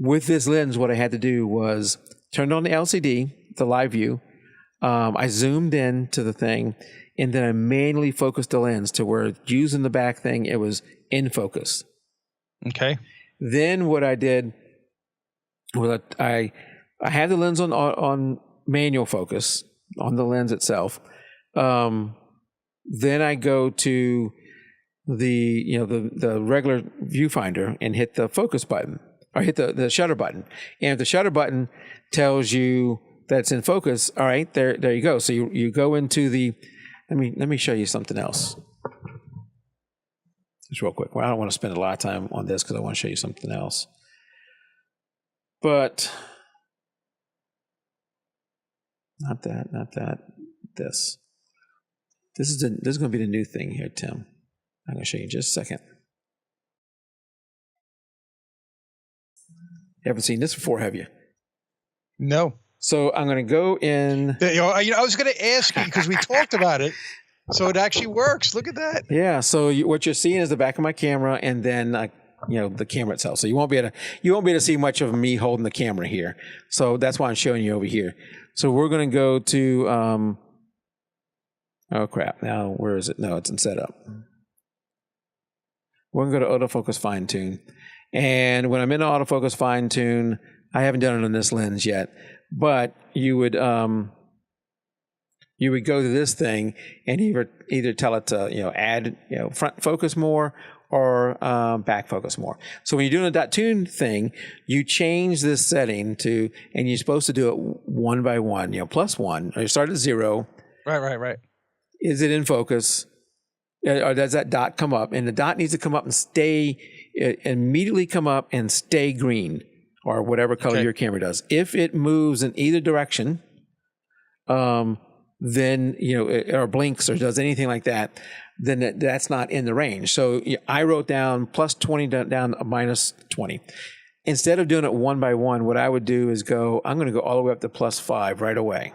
with this lens, what I had to do was turn on the LCD, the live view. I zoomed in to the thing, and then I manually focused the lens to where, using the back thing, it was in focus. Okay. Then what I did was I had the lens on manual focus on the lens itself. Then I go to the regular viewfinder and hit the focus button, or hit the shutter button. And if the shutter button tells you that it's in focus, all right, there you go. So you go into the, let me show you something else. Just real quick. Well, I don't want to spend a lot of time on this because I want to show you something else. But not that. This is going to be the new thing here, Tim. I'm going to show you in just a second. You haven't seen this before, have you? No. So I'm going to go in. I was going to ask you because we talked about it. So it actually works. Look at that. Yeah. So what you're seeing is the back of my camera, and then the camera itself. So you won't be able to see much of me holding the camera here. So that's why I'm showing you over here. So we're going to go to. Oh crap! Now where is it? No, it's in setup. We're going to go to autofocus fine tune, and when I'm in autofocus fine tune, I haven't done it on this lens yet, but you would go to this thing and either tell it to add front focus more or back focus more. So when you're doing a dot tune thing, you change this setting to, and you're supposed to do it one by one, +1, or you start at 0. Right. Is it in focus? Or does that dot come up? And the dot needs to come up and immediately come up and stay green, or whatever color your camera does. If it moves in either direction, then or blinks or does anything like that, then that's not in the range. So I wrote down +20 down to -20. Instead of doing it one by one, what I would do is I'm going to go all the way up to +5 right away.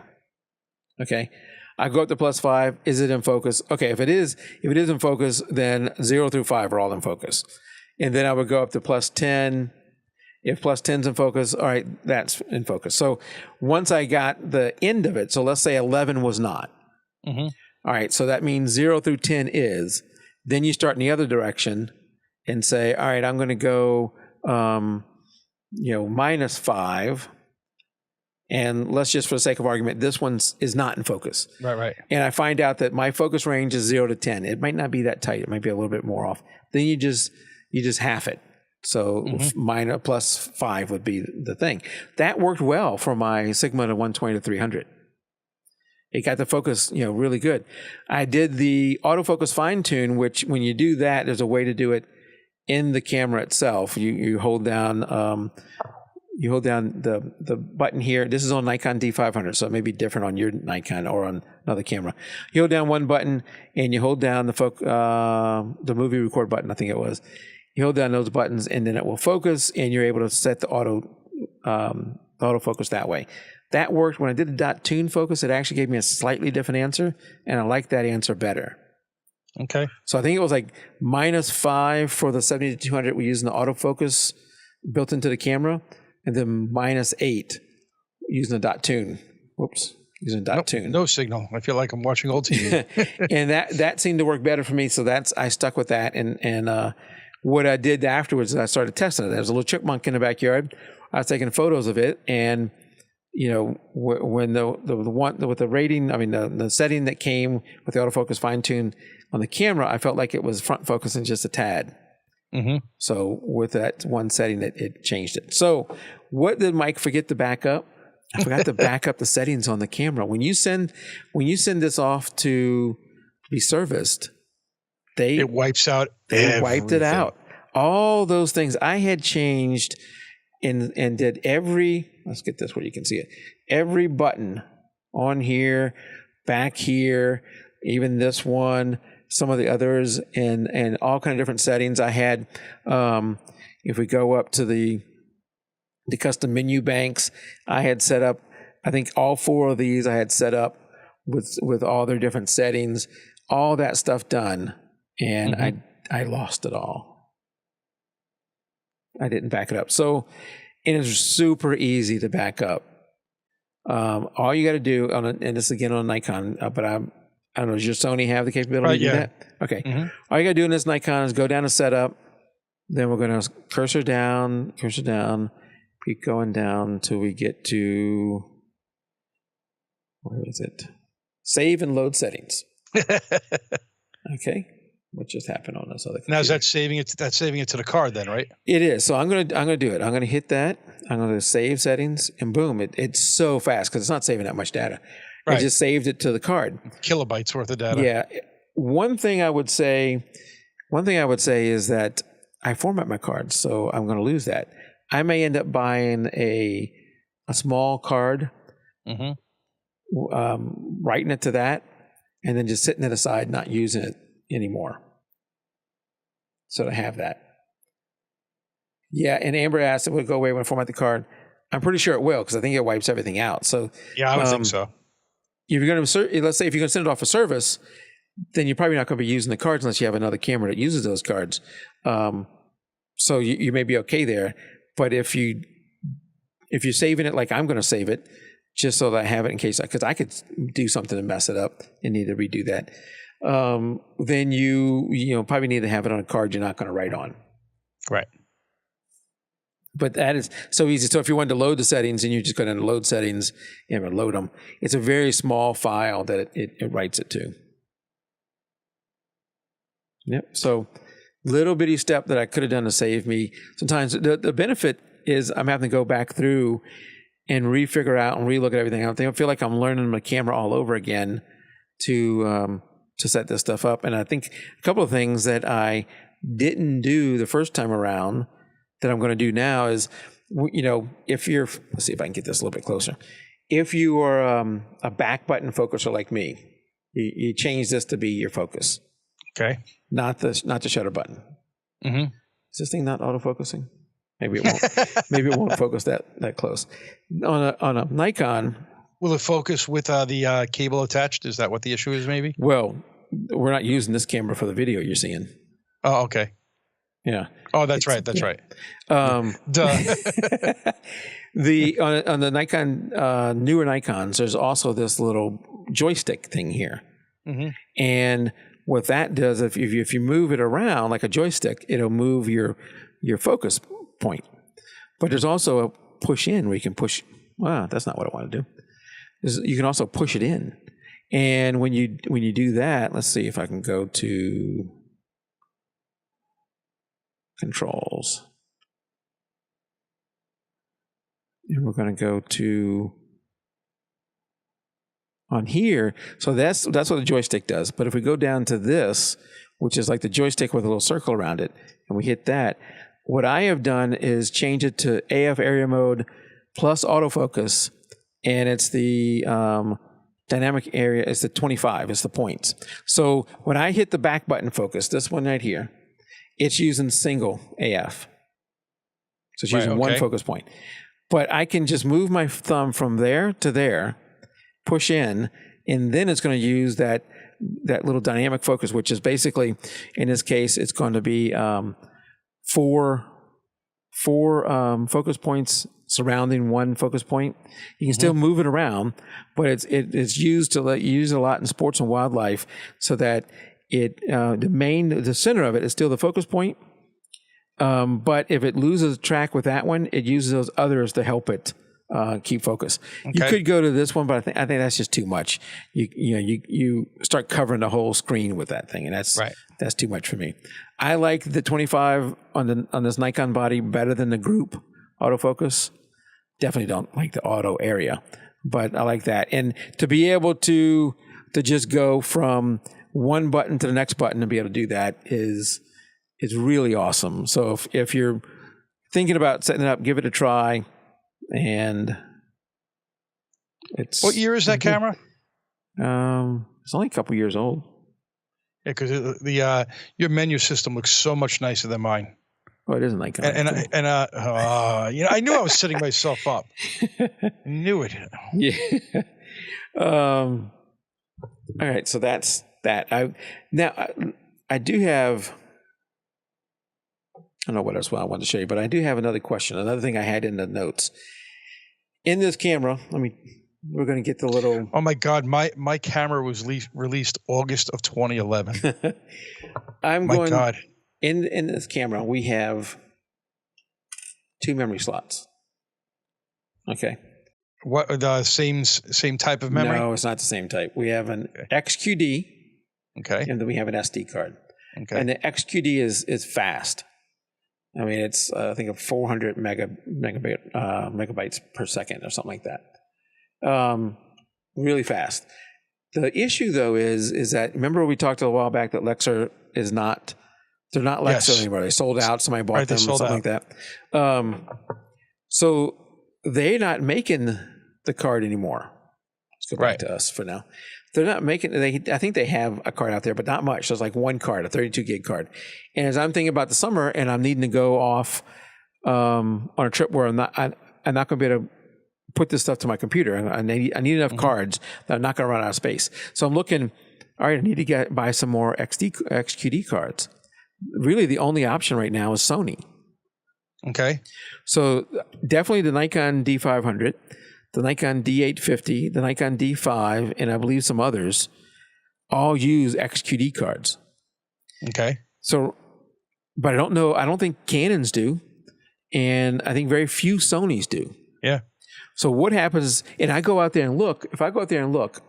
Okay, I go up to +5. Is it in focus? Okay, if it is in focus, then 0 through 5 are all in focus, and then I would go up to +10. If +10's in focus, all right, that's in focus. So once I got the end of it, so let's say 11 was not. All right, so that means 0 through 10 is. Then you start in the other direction and say, all right, I'm going to go, -5. And let's just, for the sake of argument, this one is not in focus. Right. And I find out that my focus range is 0 to 10. It might not be that tight. It might be a little bit more off. Then you just half it. So minus +5 would be the thing. That worked well for my Sigma to 120 to 300. It got the focus, really good. I did the autofocus fine tune, which when you do that, there's a way to do it in the camera itself. You hold down the button here. This is on Nikon D500, so it may be different on your Nikon or on another camera. You hold down one button and you hold down the movie record button, I think it was. You hold down those buttons and then it will focus, and you're able to set the autofocus that way. That worked. When I did the dot tune focus, it actually gave me a slightly different answer, and I like that answer better. Okay. So I think it was like -5 for the 70 to 200 we use in the autofocus built into the camera, and then -8 using the dot tune. Whoops. Using dot tune. No signal. I feel like I'm watching old TV. And that seemed to work better for me, so I stuck with that. And what I did afterwards is I started testing it. There was a little chipmunk in the backyard. I was taking photos of it, and when the one with the rating, the setting that came with the autofocus fine tune on the camera, I felt like it was front focusing just a tad. So with that one setting, it changed it. So what did Mike forget to back up? I forgot to back up the settings on the camera. When you send this off to be serviced, it wipes out. They wiped it out. All those things I had changed and did let's get this where you can see it. Every button on here, back here, even this one, some of the others, and all kind of different settings. I had, if we go up to the custom menu banks, I had set up, I think all 4 of these I had set up with all their different settings, all that stuff done, and I lost it all. I didn't back it up. So it is super easy to back up. All you got to do and this again on Nikon, but I don't know, does your Sony have the capability to do that? Okay. All you got to do in this Nikon is go down to setup. Then we're going to cursor down, keep going down until we get to, where is it? Save and load settings. Okay. What just happened on this other computer? Now is that saving it? That's saving it to the card then, right? It is. So I'm gonna do it. I'm gonna hit that. I'm gonna save settings, and boom! It's so fast because it's not saving that much data. Right. I just saved it to the card. Kilobytes worth of data. Yeah. One thing I would say is that I format my cards, so I'm going to lose that. I may end up buying a small card, writing it to that, and then just setting it aside, not using it anymore. So to have that. Yeah, and Amber asked if it would go away when I format the card. I'm pretty sure it will because I think it wipes everything out. So yeah, I would think so. If you're going to, let's say if you're going to send it off a service, then you're probably not going to be using the cards unless you have another camera that uses those cards. So you may be okay there. But if you're saving it like I'm going to save it, just so that I have it in case, because I could do something to mess it up and need to redo that, then you probably need to have it on a card you're not going to write on. Right. But that is so easy. So if you wanted to load the settings and you just go down to load settings and load them, it's a very small file that it writes it to. Yep. So little bitty step that I could have done to save me. Sometimes the benefit is I'm having to go back through and re-figure out and re-look at everything. I feel like I'm learning my camera all over again to set this stuff up. And I think a couple of things that I didn't do the first time around that I'm going to do now is, if you're, let's see if I can get this a little bit closer. If you are a back button focuser like me, you change this to be your focus. Okay. Not the shutter button. Mm-hmm. Is this thing not autofocusing? Maybe it won't. Maybe it won't focus that close. On a Nikon. Will it focus with the cable attached? Is that what the issue is? Maybe. Well, we're not using this camera for the video you're seeing. Oh, okay. Yeah. Oh, that's right. That's right. Duh. On the Nikon, newer Nikons, there's also this little joystick thing here. Mm-hmm. And what that does, if you move it around like a joystick, it'll move your focus point. But there's also a push in where you can push. Wow, that's not what I want to do. You can also push it in. And when you do that, let's see if I can go to controls. And we're going to go to on here. So that's what the joystick does. But if we go down to this, which is like the joystick with a little circle around it, and we hit that, what I have done is change it to AF area mode plus autofocus, and it's the dynamic area is the 25, it's the points. So when I hit the back button focus, this one right here, it's using single AF. So it's using one focus point. But I can just move my thumb from there to there, push in, and then it's going to use that little dynamic focus, which is basically, in this case, it's going to be four focus points surrounding one focus point. You can still move it around, but it's used a lot in sports and wildlife, so that the center of it is still the focus point. But if it loses track with that one, it uses those others to help it keep focus. Okay. You could go to this one, but I think that's just too much. You start covering the whole screen with that thing, and that's too much for me. I like the 25 on this Nikon body better than the group autofocus. Definitely don't like the auto area, but I like that. And to be able to just go from one button to the next button and be able to do that is really awesome. So if you're thinking about setting it up, give it a try, and it's. What year is that camera? It's only a couple years old. Yeah, because your menu system looks so much nicer than mine. Oh, it isn't Nikon. I knew I was setting myself up. I knew it. Yeah. All right, so that's that. I do have. I don't know what else I wanted to show you, but I do have another question. Another thing I had in the notes. In this camera, we're going to get the little. Oh my God, my camera was released August of 2011. God. In this camera, we have 2 memory slots. Okay. What the same type of memory? No, it's not the same type. We have an XQD. Okay. And then we have an SD card. Okay. And the XQD is fast. I mean, it's I think 400 megabytes per second or something like that. Really fast. The issue though is that, remember we talked a while back that Lexar is not, they're not Lexar anymore. They sold out. Somebody bought them or something like that. So they're not making the card anymore. Let's go back to us for now. They're not making. I think they have a card out there, but not much. There's like one card, a 32 gig card. And as I'm thinking about the summer, and I'm needing to go off on a trip where I'm not going to be able to put this stuff to my computer. I need enough cards that I'm not going to run out of space. So I'm looking. All right, I need to buy some more XQD cards. Really, the only option right now is Sony. Okay. So definitely the Nikon D500. The Nikon D850, the Nikon D5, and I believe some others all use XQD cards. Okay. So, but I don't know. I don't think Canons do, and I think very few Sonys do. Yeah. So what happens? And I go out there and look. If I go out there and look,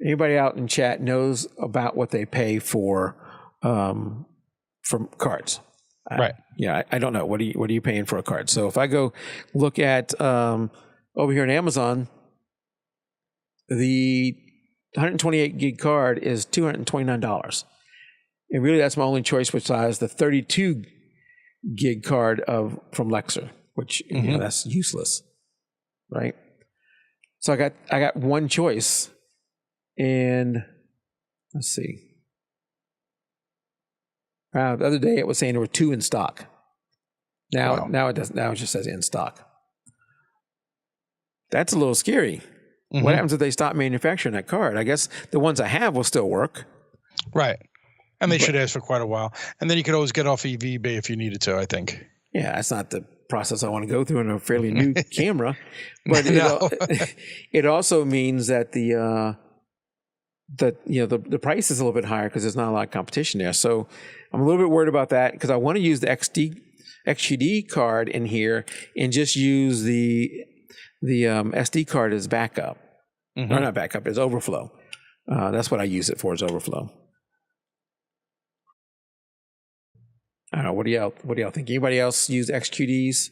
anybody out in chat knows about what they pay for cards. Right. I don't know. What are you paying for a card? So if I go look at over here on Amazon, the 128 gig card is $229. And really that's my only choice besides the 32 gig card from Lexar, which that's useless. Right? So I got one choice. And let's see. The other day it was saying there were 2 in stock. Now it doesn't. Now it just says in stock. That's a little scary. What happens if they stop manufacturing that card? I guess the ones I have will still work. Right. And they should last for quite a while. And then you could always get off of eBay if you needed to, I think. Yeah, that's not the process I want to go through in a fairly new camera. But it also means that the price is a little bit higher because there's not a lot of competition there. So I'm a little bit worried about that because I want to use the XQD card in here and just use the SD card as backup. Or not backup, as overflow. That's what I use it for, is overflow. I don't know. What do y'all think? Anybody else use XQDs?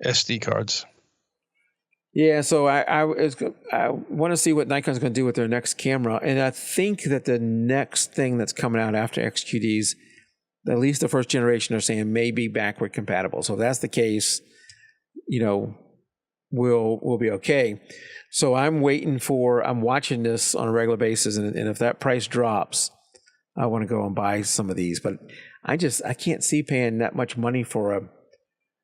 SD cards. Yeah, so I want to see what Nikon's going to do with their next camera, and I think that the next thing that's coming out after XQDs, at least the first generation, are saying may be backward compatible. So if that's the case, we'll be okay. So I'm watching this on a regular basis, and if that price drops, I want to go and buy some of these. But I can't see paying that much money for a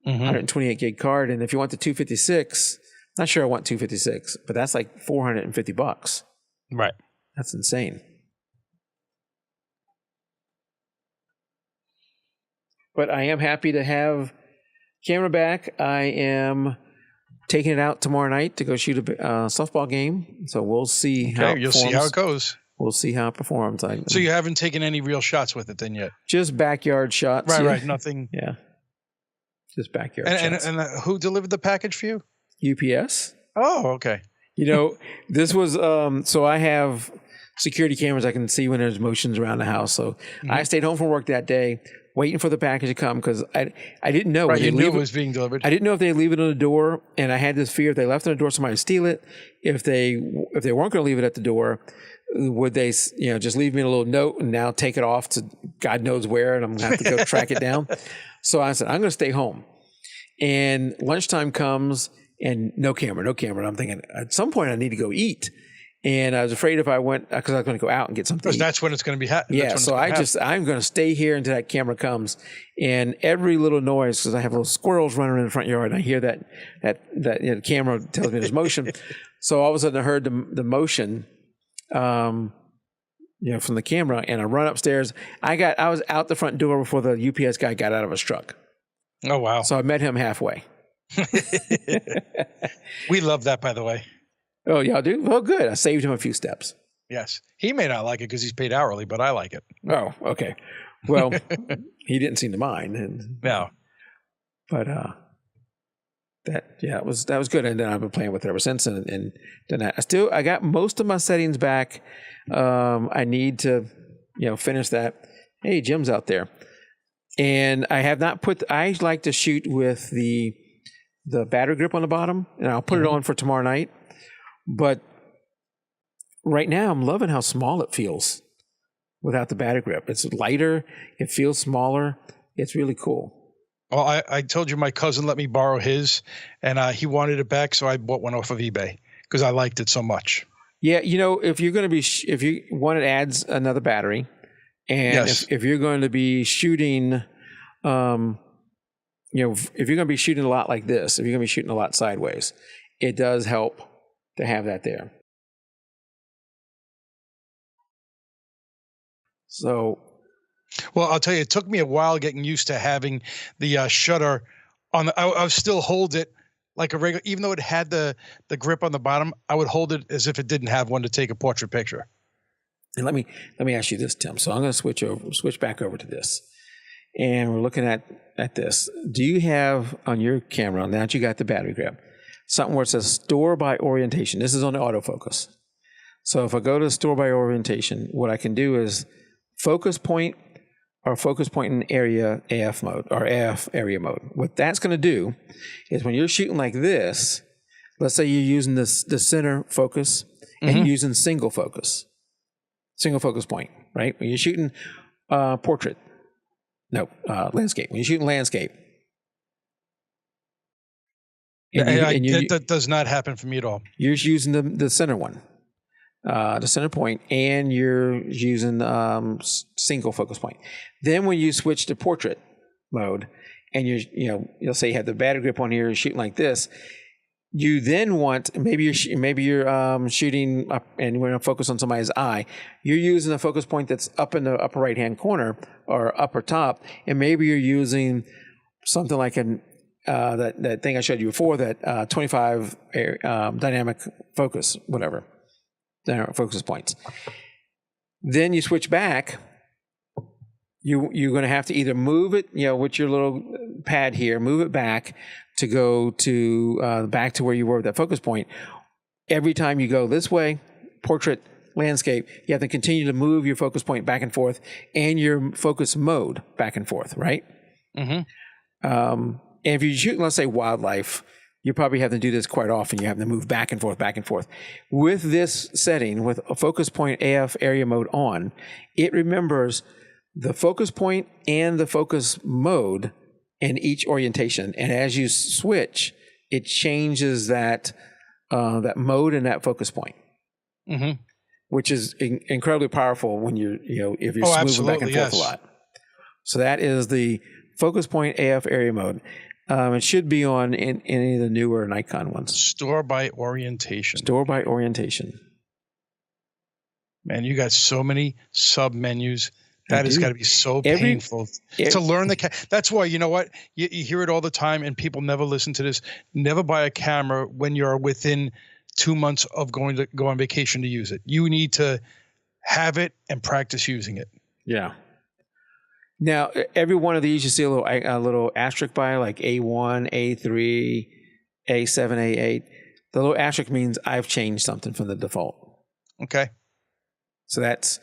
128 gig card, and if you want the 256. Not sure I want 256, but that's like $450. Right. That's insane. But I am happy to have camera back. I am taking it out tomorrow night to go shoot a softball game. So we'll see how it performs. You'll see how it goes. We'll see how it performs. So you haven't taken any real shots with it then yet? Just backyard shots. Right. Nothing. Yeah. Just backyard shots. And who delivered the package for you? UPS. Oh, okay. This was so I have security cameras. I can see when there's motions around the house. So I stayed home from work that day, waiting for the package to come because I didn't know. Right, you knew it was being delivered. I didn't know if they leave it on the door, and I had this fear if they left it on the door, somebody would steal it. If they weren't going to leave it at the door, would they just leave me a little note and now take it off to God knows where, and I'm gonna have to go track it down. So I said, I'm gonna stay home. And lunchtime comes, and no camera. And I'm thinking, at some point I need to go eat. And I was afraid if I went, because I was going to go out and get something. Because that's when it's going to be yeah, so I'm going to stay here until that camera comes. And every little noise, because I have little squirrels running in the front yard, and I hear that the camera tells me there's motion. So all of a sudden I heard the motion, from the camera, and I run upstairs. I was out the front door before the UPS guy got out of his truck. Oh, wow. So I met him halfway. We love that, by the way. Oh, y'all do? Well, good. I saved him a few steps. Yes. He may not like it because he's paid hourly, but I like it. Oh, okay. Well, he didn't seem to mind. No. But that was good. And then I've been playing with it ever since. And then I got most of my settings back. I need to, finish that. Hey, Jim's out there. And I have not I like to shoot with the battery grip on the bottom, and I'll put it on for tomorrow night. But right now, I'm loving how small it feels without the battery grip. It's lighter. It feels smaller. It's really cool. Well, I told you my cousin let me borrow his, and he wanted it back, so I bought one off of eBay because I liked it so much. Yeah, if you're going to be, if you want, it adds another battery, and yes. if you're going to be shooting, if you're going to be shooting a lot like this, if you're going to be shooting a lot sideways, it does help to have that there. So, well, I'll tell you, it took me a while getting used to having the shutter on. I would still hold it like a regular, even though it had the grip on the bottom. I would hold it as if it didn't have one to take a portrait picture. And let me ask you this, Tim. So I'm going to switch back over to this, and we're looking at this. Do you have on your camera, now that you got the battery grip, something where it says store by orientation? This is on the autofocus. So if I go to store by orientation, what I can do is focus point in area AF mode or AF area mode. What that's going to do is when you're shooting like this, let's say you're using the center focus and you're using single focus point, right? When you're shooting landscape. When you're shooting landscape. That does not happen for me at all. You're using the center one, the center point, and you're using single focus point. Then when you switch to portrait mode, and you'll say you have the battery grip on here, you're shooting like this. You then want maybe you're shooting up, and we're going to focus on somebody's eye. You're using a focus point that's up in the upper right hand corner or upper top, and maybe you're using something like that thing I showed you before, that 25 dynamic focus, whatever, dynamic focus points. Then you switch back. You're going to have to either move it, with your little pad here, move it back to go to back to where you were with that focus point. Every time you go this way, portrait, landscape, you have to continue to move your focus point back and forth and your focus mode back and forth, right? Mm-hmm. And if you're shooting, let's say, wildlife, you probably have to do this quite often. You have to move back and forth, back and forth. With this setting, with a focus point AF area mode on, it remembers the focus point and the focus mode in each orientation. And as you switch, it changes that mode and that focus point, which is incredibly powerful when you're, if you're moving back and forth a lot. So that is the focus point AF area mode. It should be on in any of the newer Nikon ones. Store by orientation. Store by orientation. Man, you got so many sub menus. That has got to be so painful to learn that's why, you know what? You hear it all the time, and people never listen to this. Never buy a camera when you're within 2 months of go on vacation to use it. You need to have it and practice using it. Yeah. Now, every one of these, you see a little asterisk by, like A1, A3, A7, A8. The little asterisk means I've changed something from the default. Okay. So that's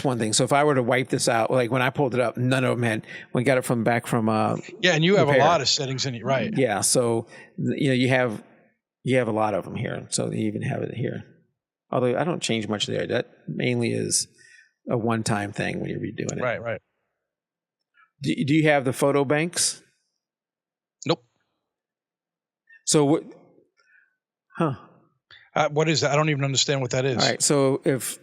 one thing. So if I were to wipe this out, like when I pulled it up, none of them had. We got it from yeah, and you have a lot of settings in it, right? Yeah. So you have a lot of them here. So you even have it here. Although I don't change much there. That mainly is a one-time thing when you're redoing it. Right. Do you have the photo banks? Nope. So what? Huh. What is that? I don't even understand what that is. All right. So if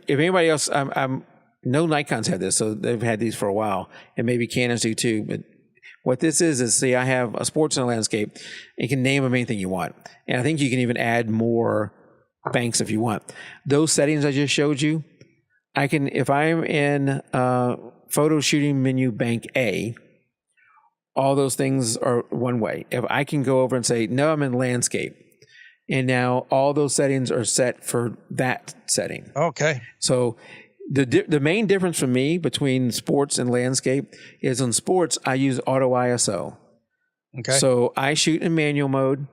anybody else, no Nikon's had this, so they've had these for a while, and maybe Canons do too. But what this is see, I have a sports and a landscape. You can name them anything you want, and I think you can even add more banks if you want. Those settings I just showed you, I can, if I'm in photo shooting menu bank A, all those things are one way. If I can go over and say, no, I'm in landscape, and now all those settings are set for that setting. Okay. So the main difference for me between sports and landscape is on sports, I use auto ISO. Okay. So I shoot in manual mode,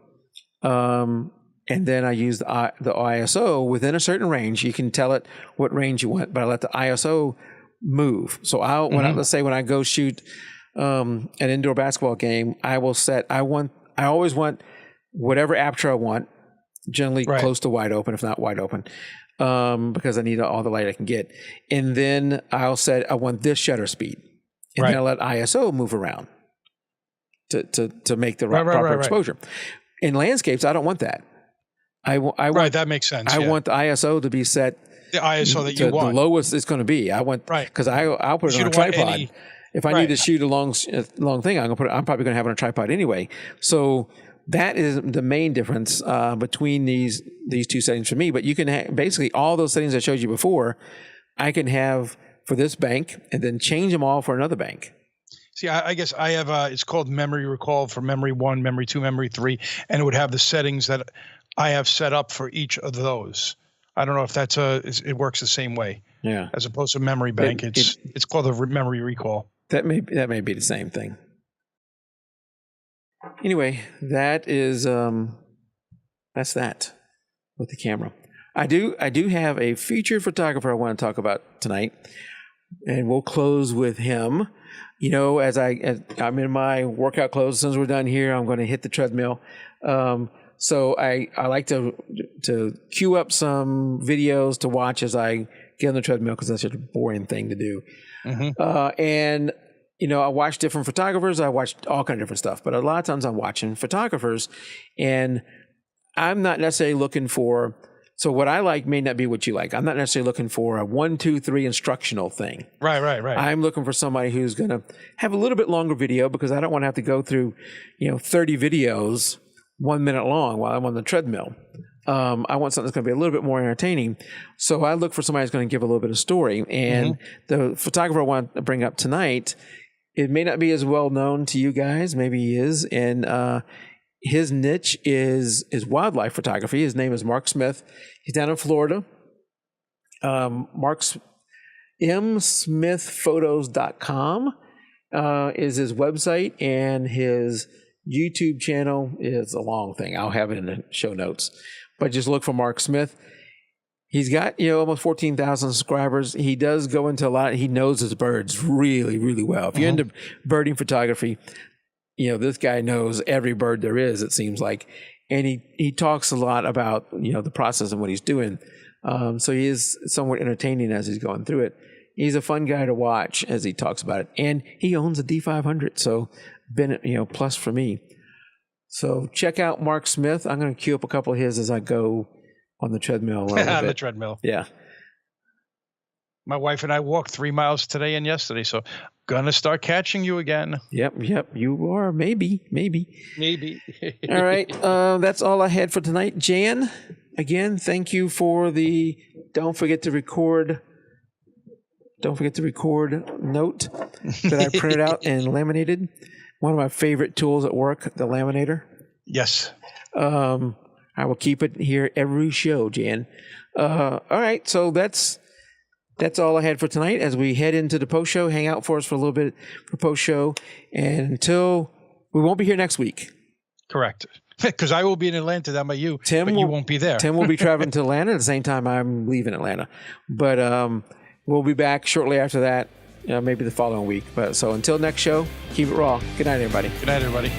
and then I use the ISO within a certain range. You can tell it what range you want, but I let the ISO move. So let's say when I go shoot an indoor basketball game, I always want whatever aperture I want, generally close to wide open, if not wide open, because I need all the light I can get. And then I want this shutter speed, and then I let ISO move around to make the proper exposure. In landscapes, I don't want that. That makes sense. I want the ISO to be set. The ISO that you want. The lowest it's going to be. I want, because I'll put it on a tripod. If I need to shoot a long thing, I'm probably going to have it on a tripod anyway. So that is the main difference between these two settings for me. But you can basically all those settings I showed you before, I can have for this bank and then change them all for another bank. See, I guess I have it's called memory recall for memory 1, memory 2, memory 3, and it would have the settings that I have set up for each of those. I don't know if it works the same way. Yeah. As opposed to memory bank, it's called a memory recall. That may be the same thing. Anyway, that is that's that with the camera. I do have a featured photographer I want to talk about tonight, and we'll close with him. You know, as I'm in my workout clothes, as soon as we're done here, I'm going to hit the treadmill. So I like to queue up some videos to watch as I get on the treadmill, because that's such a boring thing to do. And I watch different photographers. I watch all kind of different stuff, but a lot of times I'm watching photographers, and I'm not necessarily looking for. So what I like may not be what you like. I'm not necessarily looking for a 1, 2, 3 instructional thing. Right. I'm looking for somebody who's going to have a little bit longer video, because I don't want to have to go through, 30 videos 1 minute long while I'm on the treadmill. I want something that's going to be a little bit more entertaining. So I look for somebody who's going to give a little bit of story. And the photographer I want to bring up tonight, it may not be as well known to you guys. Maybe he is. And his niche is wildlife photography. His name is Mark Smith. He's down in Florida. Mark's msmithphotos.com is his website, and his YouTube channel is a long thing. I'll have it in the show notes. But just look for Mark Smith. He's got, almost 14,000 subscribers. He does go into a lot. He knows his birds really, really well. If you're into birding photography, this guy knows every bird there is, it seems like. And he talks a lot about, the process and what he's doing. So he is somewhat entertaining as he's going through it. He's a fun guy to watch as he talks about it. And he owns a D500, so been, plus for me. So check out Mark Smith. I'm going to queue up a couple of his as I go on the treadmill. On the treadmill. Yeah. My wife and I walked 3 miles today and yesterday, so gonna start catching you again. Yep. You are. Maybe. All right. That's all I had for tonight. Jan, again, thank you for the don't forget to record note that I printed out and laminated. One of my favorite tools at work, the laminator. Yes. I will keep it here every show, Jan. All right. So that's all I had for tonight. As we head into the post show, hang out for us for a little bit for post show, and until we won't be here next week. Correct. Because I will be in Atlanta, that by you. But you won't be there. Tim will be traveling to Atlanta at the same time I'm leaving Atlanta. But we'll be back shortly after that, maybe the following week. But so until next show, keep it raw. Good night, everybody. Good night, everybody.